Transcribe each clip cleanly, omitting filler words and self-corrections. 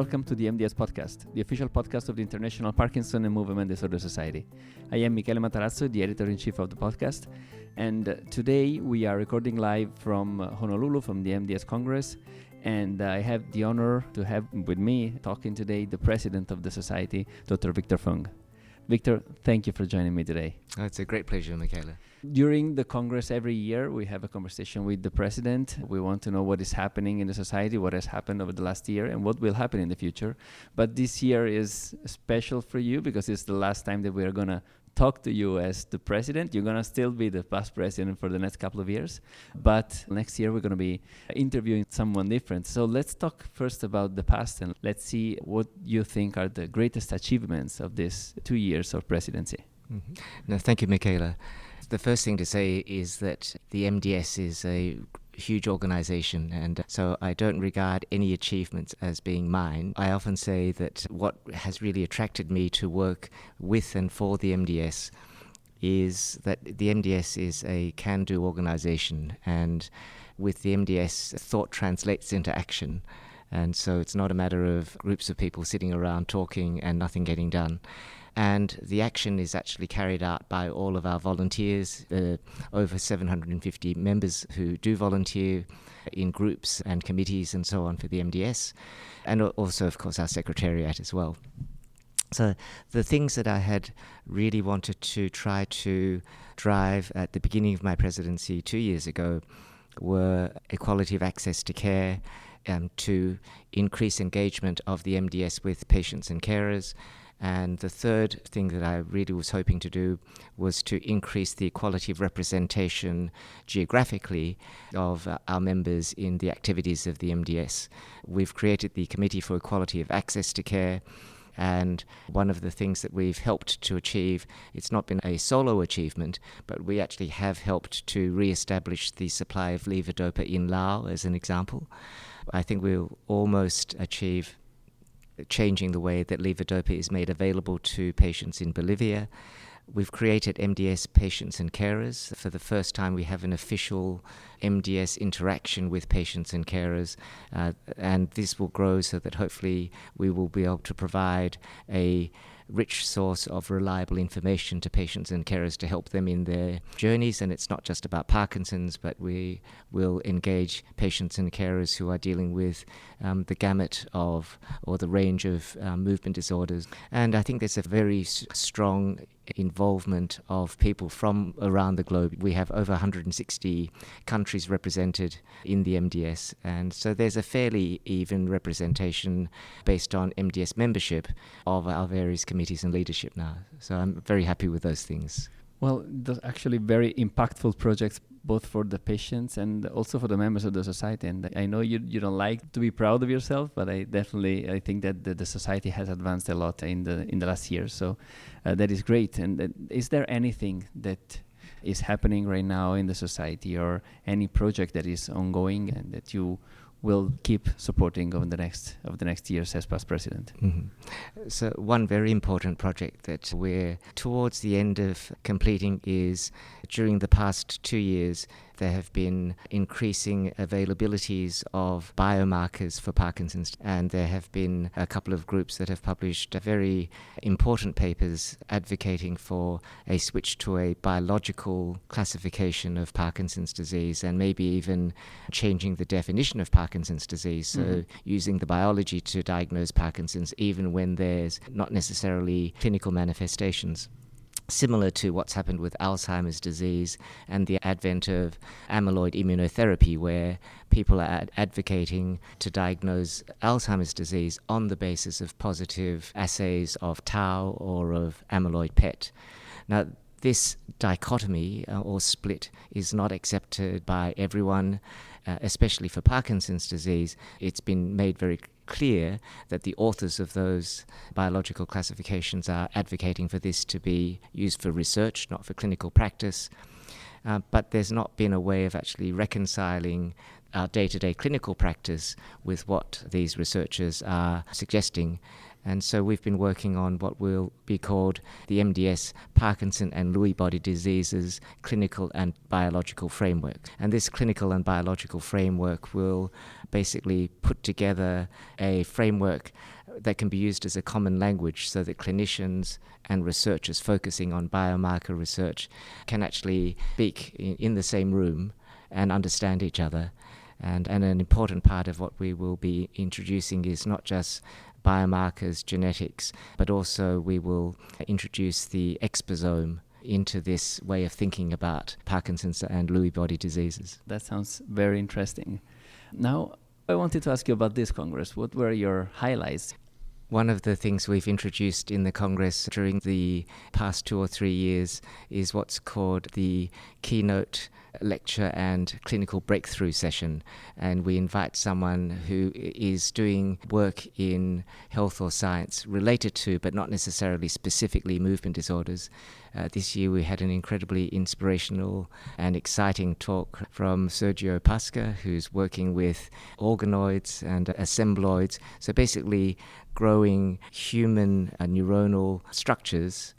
welcome to the MDS Podcast, the official podcast of the International Parkinson and Movement Disorder Society. I am Michele Matarazzo, the editor-in-chief of the podcast, and today we are recording live from Honolulu, from the MDS Congress, and I have the honor to have with me talking today the president of the society, Dr. Victor Fung. Victor, thank you for joining me today. Oh, it's a great pleasure, Michele. During the Congress every year, we have a conversation with the president. We want to know what is happening in the society, what has happened over the last year, and what will happen in the future. But this year is special for you because it's the last time that we are going to talk to you as the president. You're going to still be the past president for the next couple of years. But next year, we're going to be interviewing someone different. So let's talk first about the past and let's see what you think are the greatest achievements of these 2 years of presidency. Mm-hmm. No, thank you, Michele. The first thing to say is that the MDS is a huge organization, and so I don't regard any achievements as being mine. I often say that what has really attracted me to work with and for the MDS is that the MDS is a can-do organization, and with the MDS, thought translates into action. And so it's not a matter of groups of people sitting around talking and nothing getting done. And the action is actually carried out by all of our volunteers, over 750 members who do volunteer in groups and committees and so on for the MDS, and also, of course, our secretariat as well. So the things that I had really wanted to try to drive at the beginning of my presidency 2 years ago were equality of access to care, to increase engagement of the MDS with patients and carers. And the third thing that I really was hoping to do was to increase the equality of representation geographically of our members in the activities of the MDS. We've created the Committee for Equality of Access to Care, and one of the things that we've helped to achieve, it's not been a solo achievement, but we actually have helped to re-establish the supply of levodopa in Laos as an example. I think we'll almost achieve changing the way that levodopa is made available to patients in Bolivia. We've created MDS patients and carers. For the first time, we have an official MDS interaction with patients and carers, and this will grow so that hopefully we will be able to provide a rich source of reliable information to patients and carers to help them in their journeys. And it's not just about Parkinson's, but we will engage patients and carers who are dealing with the gamut of, or the range of movement disorders. And I think there's a very strong involvement of people from around the globe. We have over 160 countries represented in the MDS, and so there's a fairly even representation based on MDS membership of our various committees and leadership now. So I'm very happy with those things. Well, those actually very impactful projects, both for the patients and also for the members of the society. And I know you don't like to be proud of yourself, but I think that the society has advanced a lot in the last year. So that is great. And is there anything that is happening right now in the society, or any project that is ongoing and that you will keep supporting over the next years as past president? Mm-hmm. So one very important project that we're towards the end of completing is, during the past 2 years, there have been increasing availabilities of biomarkers for Parkinson's, and there have been a couple of groups that have published very important papers advocating for a switch to a biological classification of Parkinson's disease, and maybe even changing the definition of Parkinson's disease, so using the biology to diagnose Parkinson's even when there's not necessarily clinical manifestations. Similar to what's happened with Alzheimer's disease and the advent of amyloid immunotherapy, where people are advocating to diagnose Alzheimer's disease on the basis of positive assays of tau or of amyloid PET. Now, this dichotomy or split is not accepted by everyone, especially for Parkinson's disease. It's been made very clear that the authors of those biological classifications are advocating for this to be used for research, not for clinical practice. But there's not been a way of actually reconciling our day-to-day clinical practice with what these researchers are suggesting. And so we've been working on what will be called the MDS Parkinson and Lewy body diseases clinical and biological framework. And this clinical and biological framework will basically put together a framework that can be used as a common language so that clinicians and researchers focusing on biomarker research can actually speak in the same room and understand each other. And an important part of what we will be introducing is not just biomarkers, genetics, but also we will introduce the exposome into this way of thinking about Parkinson's and Lewy body diseases. That sounds very interesting. Now, I wanted to ask you about this Congress. What were your highlights? One of the things we've introduced in the Congress during the past 2 or 3 years is what's called the keynote lecture and clinical breakthrough session. And we invite someone who is doing work in health or science related to, but not necessarily specifically, movement disorders. This year we had an incredibly inspirational and exciting talk from Sergio Pasca, who's working with organoids and assembloids. So basically growing human neuronal structures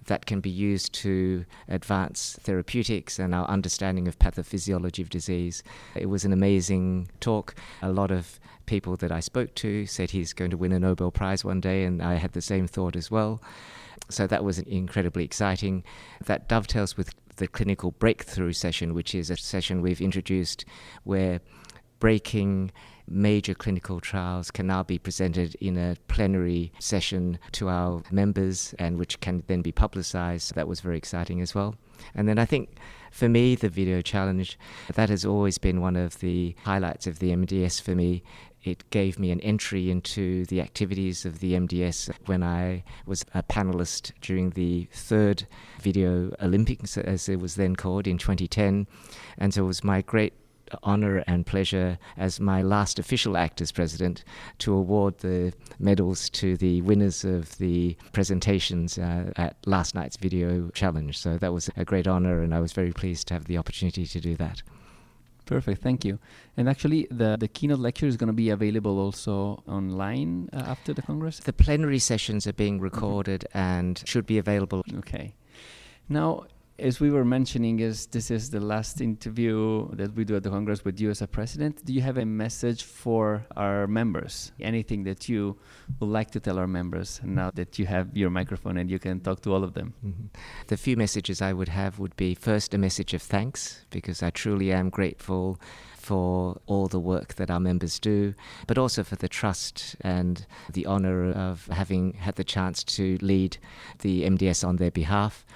that can be used to advance therapeutics and our understanding of pathophysiology of disease. It was an amazing talk. A lot of people that I spoke to said he's going to win a Nobel Prize one day, and I had the same thought as well. So that was incredibly exciting. That dovetails with the clinical breakthrough session, which is a session we've introduced where breaking major clinical trials can now be presented in a plenary session to our members, and which can then be publicized. So that was very exciting as well. And then I think for me, the video challenge, that has always been one of the highlights of the MDS for me. It gave me an entry into the activities of the MDS when I was a panelist during the 3rd Video Olympics, as it was then called, in 2010. And so it was my great honor and pleasure as my last official act as president to award the medals to the winners of the presentations at last night's video challenge. So that was a great honor, and I was very pleased to have the opportunity to do that. Perfect, thank you. And actually, the keynote lecture is going to be available also online after the Congress? The plenary sessions are being recorded and should be available. Okay. Now, as we were mentioning, this is the last interview that we do at the Congress with you as a president. Do you have a message for our members? Anything that you would like to tell our members now that you have your microphone and you can talk to all of them? Mm-hmm. The few messages I would have would be, first, a message of thanks, because I truly am grateful for all the work that our members do, but also for the trust and the honor of having had the chance to lead the MDS on their behalf.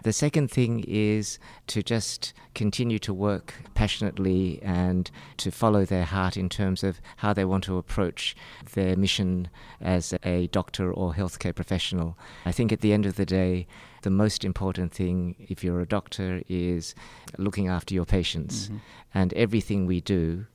The second thing is to just continue to work passionately and to follow their heart in terms of how they want to approach their mission as a doctor or healthcare professional. I think at the end of the day, the most important thing, if you're a doctor, is looking after your patients. Mm-hmm. And everything we do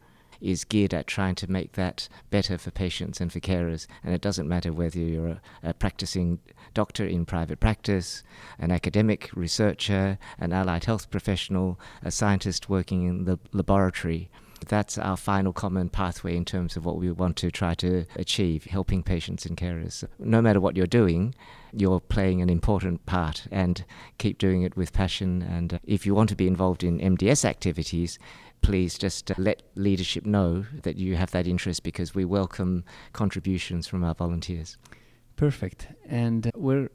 is geared at trying to make that better for patients and for carers. And it doesn't matter whether you're a practicing doctor in private practice, an academic researcher, an allied health professional, a scientist working in the laboratory. That's our final common pathway in terms of what we want to try to achieve, helping patients and carers. No matter what you're doing, you're playing an important part, and keep doing it with passion. And if you want to be involved in MDS activities, please just let leadership know that you have that interest, because we welcome contributions from our volunteers. Perfect. And we're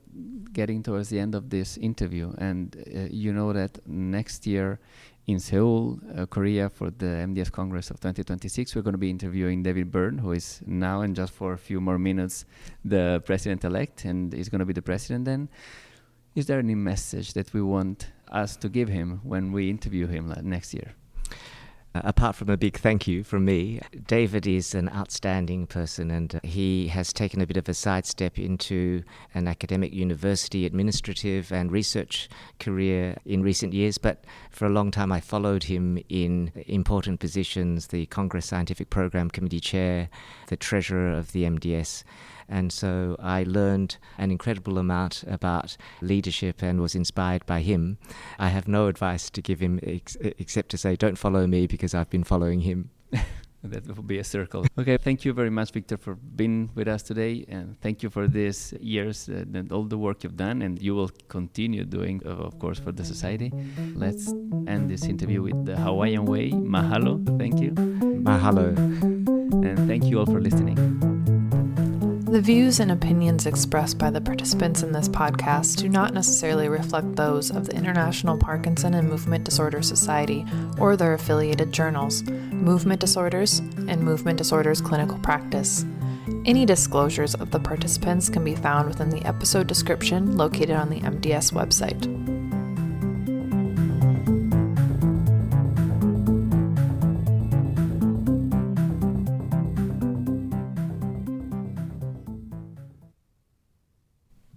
getting towards the end of this interview, and you know that next year in Seoul, Korea, for the MDS Congress of 2026, we're going to be interviewing David Byrne, who is now, and just for a few more minutes, the president-elect, and is going to be the president then. Is there any message that we want us to give him when we interview him next year? Apart from a big thank you from me, David is an outstanding person, and he has taken a bit of a sidestep into an academic university administrative and research career in recent years. But for a long time I followed him in important positions, the Congress Scientific Program Committee Chair, the Treasurer of the MDS. And so I learned an incredible amount about leadership and was inspired by him. I have no advice to give him except to say, don't follow me, because I've been following him. That will be a circle. Okay, thank you very much, Victor, for being with us today. And thank you for these years and all the work you've done, and you will continue doing, of course, for the society. Let's end this interview with the Hawaiian way. Mahalo. Thank you. Mahalo. And thank you all for listening. The views and opinions expressed by the participants in this podcast do not necessarily reflect those of the International Parkinson and Movement Disorders Society or their affiliated journals, Movement Disorders and Movement Disorders Clinical Practice. Any disclosures of the participants can be found within the episode description located on the MDS website.